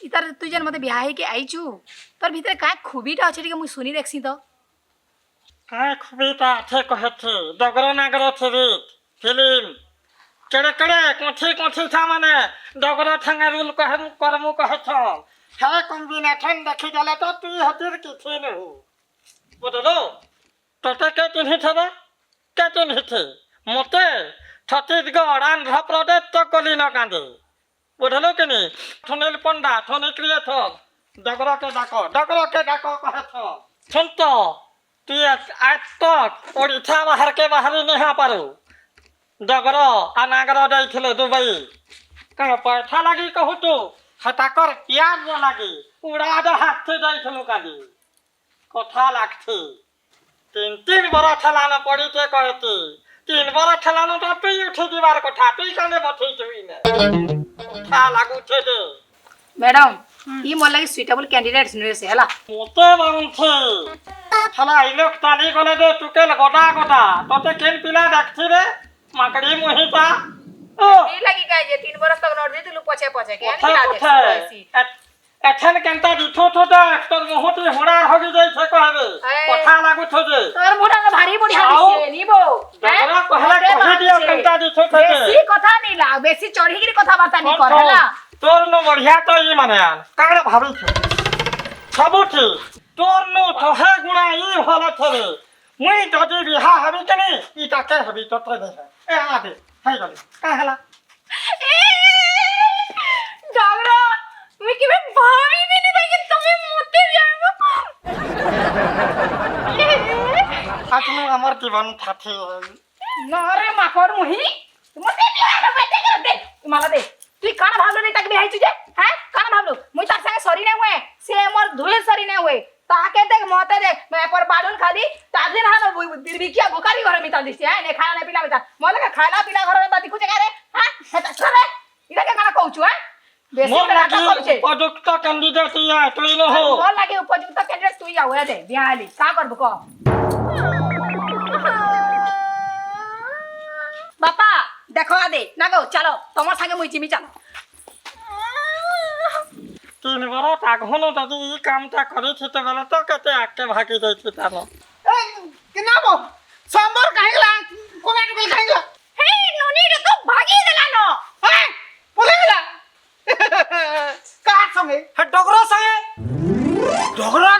ইতার তুই যেন মতে বিয়া হইকে আইছু তোর ভিতরে কাঁ খুবিটা আছে টিকে মুই শুনি দেখছি তো কায় খুবিটা আছে কহেছে ডগর নাগর ছবি ফিল্ম কেড়ে কেড়ে কঠি কঠি মানে ডগর ঠাঙ্গা রুল করমু কহেছ হ্যাঁ কম্বিনেশন দেখি গেলে তো তুই হতির কিছু নহু বুঝলো তোতে কে চিহ্নিছে রে কে চিহ্নিছে মতে ছত্তিশগড় আন্ধ্রপ্রদেশ তো কলি ন কাঁদে বুঝলো কিনি সুনীল পণ্ডা সোনি ক্রিয়েটর ডগরকে ডাকো কহেছ শুনত তুই আজ তক ওড়িশা বাহারকে বাহারি নেহা পারু ডগর আর নাগর যাইছিলে দুবাই কাঁ পয়সা লাগি কহুতু হতাকর পিয়াজ লাগি উড়া হাতে যাইছিলু কালি কথা লাগছে তিন বড় ঠেলানো পড়িতে কয়েছি 3 বড় ঠেলানো তো তুই উঠে দিবার কথা তুই কানে বসেই তুই না কথা লাগুছে যে ম্যাডাম ই মোর লাগি সুইটেবল ক্যান্ডিডেট শুনেছে হেলা মতে বাউছে শালা ইলোক তালি গলে দে টুকেল গোটা তোতে কেন পিলা দেখছি রে মাকড়ি মহিতা ও এই লাগি কাই যে 3 বরস তক নড় দিলু পছে কেন কথা লা কথা দেখছি এখন কেনটা দিছো তো দেখ তোর মুহতি হোড়ার হগি যাইছে কহবে কথা লাগুছে যে তোর মোটা ভারী বড়ি হাদিছে নিবো ডগরা কহলা কহি দিও কেনটা দিছো তো বেশি কথা নিলা বেশি চড়িগিরি কথা বার্তা নি কর হেলা তোর নো বঢ়িয়া তো ই মানে কাণ ভাবিছ সবুঠি তোর নো তোহে গুণা ই ভালো থরে মুই যদি বিহা হবি কেনে ই তাকে হবি তোতে দেখে এ আদে হাই গলি কা হেলা ডগরা মুই কি ভাবি বিনি তাই তুমি মতে যাবো আপনি আমার জীবন সাথী না রে মাকড় মুহি মতে বিয়া বেতে কর দে মালা দে তুই কানা ভাবলো নি তাকে বিহাইছু যে হ্যাঁ কানা ভাবলো মুই তার সঙ্গে সরি না হয়ে সে মোর ধুয়ে সরি না হয়ে তাকে দেখ মতে দেখ मैं पर बाडून खाली तादिन हां दिरबिकिया भुकारी घर में दिस है ने खाना पीना में मोले का खाना पीना घर में दिखु जे रे हां करे इला के काना कहू है बेसी मोर नाटक लागी करू छे उपयुक्त कैंडिडेट या तुई न हो मोर लागे उपयुक्त कैंडिडेट तुई आवे दे बिहाली का करबो क बापा देखो आदे ना गो चलो তোমার সঙ্গে মুই জিমি চলো 3 বরস আঘনো যদি ই কামটা করেছি তো বলে তো কেতে আকে ভাগি যাইছে তানো এই কিনাবো সাম্বার কাহিলা কোনা টুকে খাইলা হে ননি রে তো ভাগি দিলানো হ্যাঁ বলে গেলা কার সঙ্গে হে ডগরা সঙ্গে ঝগড়া